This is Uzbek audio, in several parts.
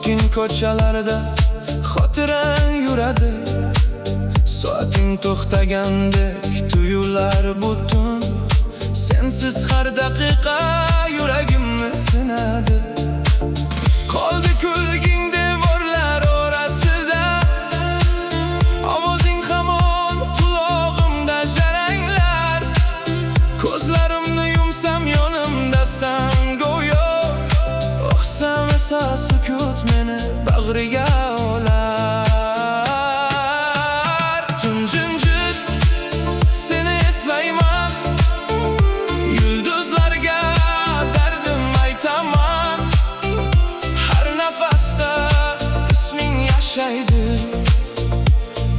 sokin ko'chalarda xotirang yuradi. Soating to'xtagandek tuyular butun. Sensiz har daqiqa yuragimni sinadi. Qoldi kulging devorlar orasida, ovozing hamon qulog'imda jaranglar. Ko'zlarimni yumsam yonimdasan go'yo, oqsam esa sukut meni bag'riga olar. Tun jimjit seni eslayman, yulduzlarga dardim aytaman. Har nafasda isming yashaydi.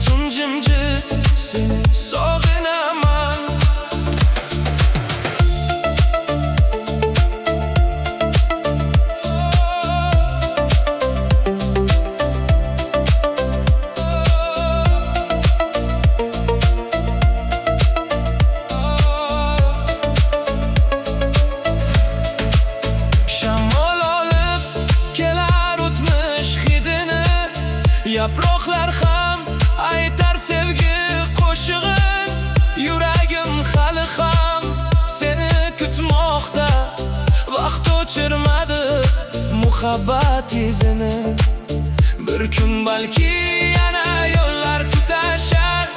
Tun jimjit seni sog'inaman. Yaproqlar ham aytar sevgi qo'shig'in. Yuragim hali ham seni kutmoqda. Vaqt o'chirmadi muhabbat izini. Bir kun balki yana yo'llar tutashar.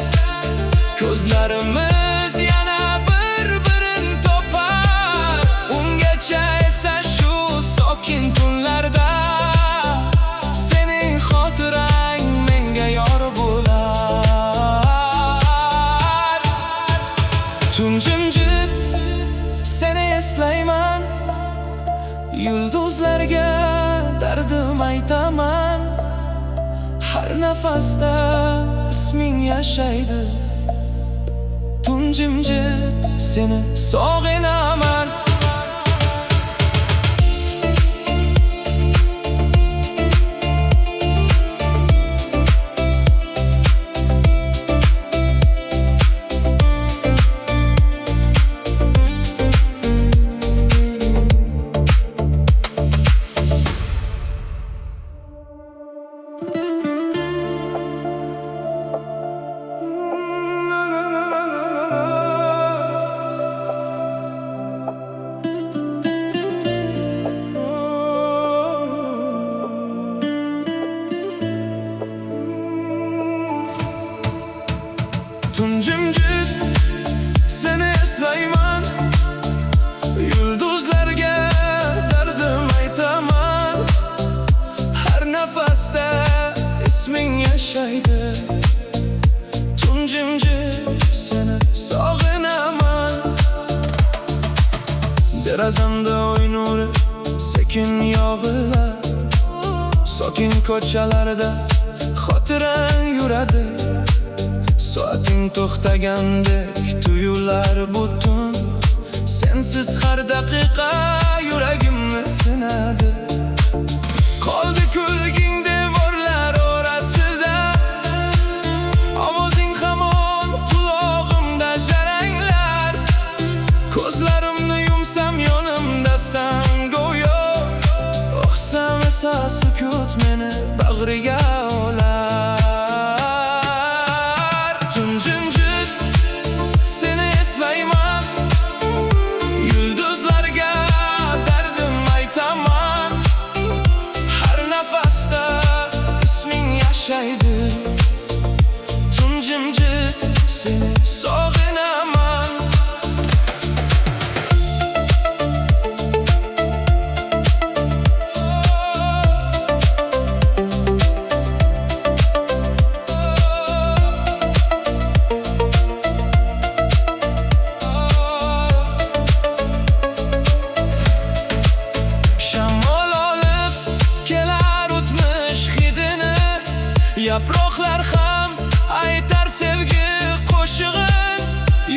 Ko'zlarimiz yana bir-birin topar. Ungacha esa shu sokin tunlarda tun jimjit seni eslayman, yulduzlarga dardim aytaman. Har nafasda isming yashaydi. Tun jimjit seni sog'inaman. Tun jimjit seni eslayman, yulduzlarga dardim aytaman. Har nafasda isming yashaydi. Tun jimjit seni sog'inaman. Derazamda oy nuri sekin yog'ilar. Sokin ko'chalarda xotirang yuradi. Soating to'xtagandek tuyular butun. Sensiz har daqiqa yuragimni sinadi. Qoldi kulging devorlar orasida, ovozing hamon qulog'imda jaranglar. Ko'zlarimni yumsam yonimdasan go'yo, oqsam esa sukut meni bag'riga olar. Tun jimjit seni sog'inaman. Shamol olib kelar o'tmish hidini. Yaproqlar ham aytar sevgi qo'shig'in.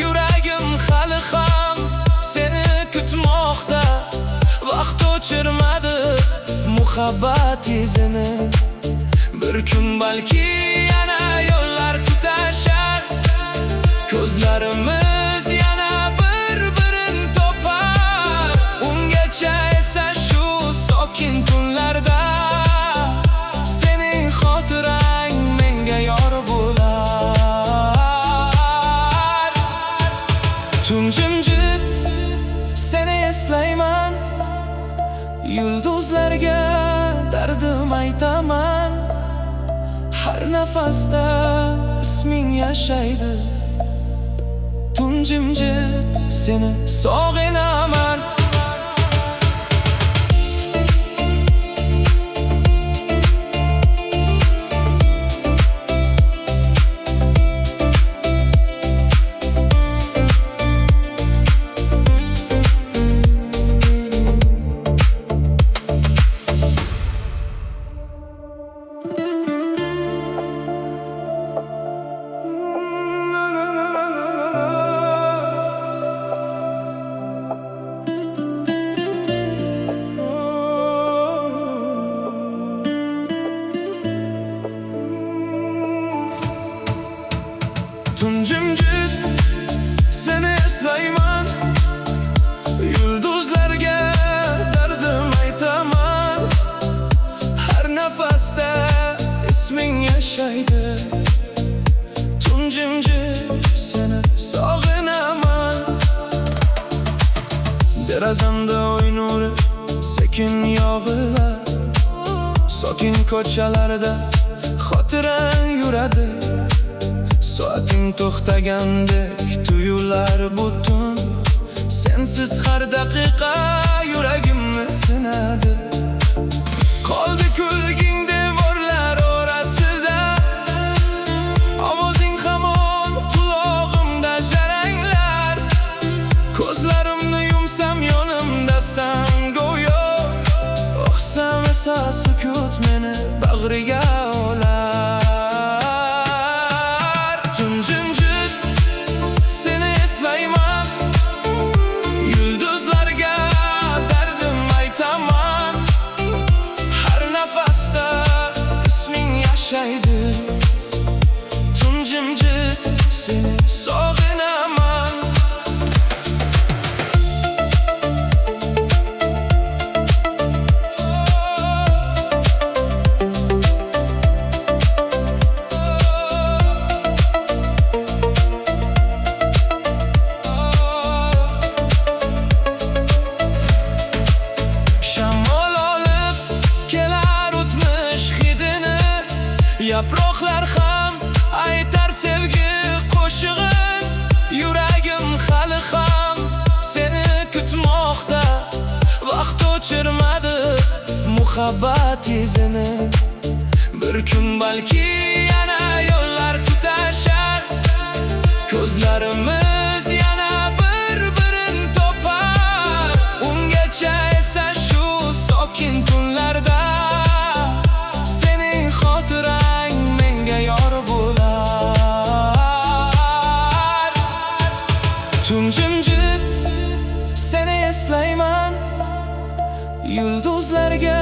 Yuragim hali ham seni kutmoqda. Vaqt o'chirmadi muhabbat izini. Bir kun balki yana yo'llar tutashar. Ko'zlarimiz yana bir-birin topar. Ungacha esa shu sokin tunlarda nafasda isming yashaydi. Tun jimjit seni sog'inaman. Tun jimjit seni eslayman, yulduzlarga dardim aytaman. Har nafasda isming yashaydi. Tun jimjit seni sog'inaman. Derazamda oy nuri sekin yog'ilar, sokin ko'chalarda xotirang yuradi. Soating to'xtagandek tuyular butun, sensiz har daqiqa yuragimni sinadi. Qoldi kulging devorlar orasida, ovozing hamon qulog'imda jaranglar. Ko'zlarimni yumsam yonimdasan go'yo, o'qsam esa sukut meni bag'riga olar. Tun jimjit seni sog'inaman. Shamol olib kelar o'tmish hidini, yaproqlar ham aytar sevgi qo'shig'in. Yuragim hali ham seni kutmoqda, vaqt o'chirmadi muhabbat izini. Bir kun balki yana yo'llar tutashar, ko'zlarimiz yana bir-birin topar. Ungacha esa shu sokin tunlarda sening xotirang menga yor bo'lar. Tun jimjit seni eslayman, yulduzlarga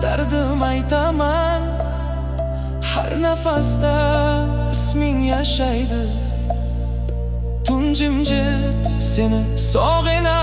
dardim aytaman. Har nafasda isming yashaydi. Tun jimjit seni sog'inaman.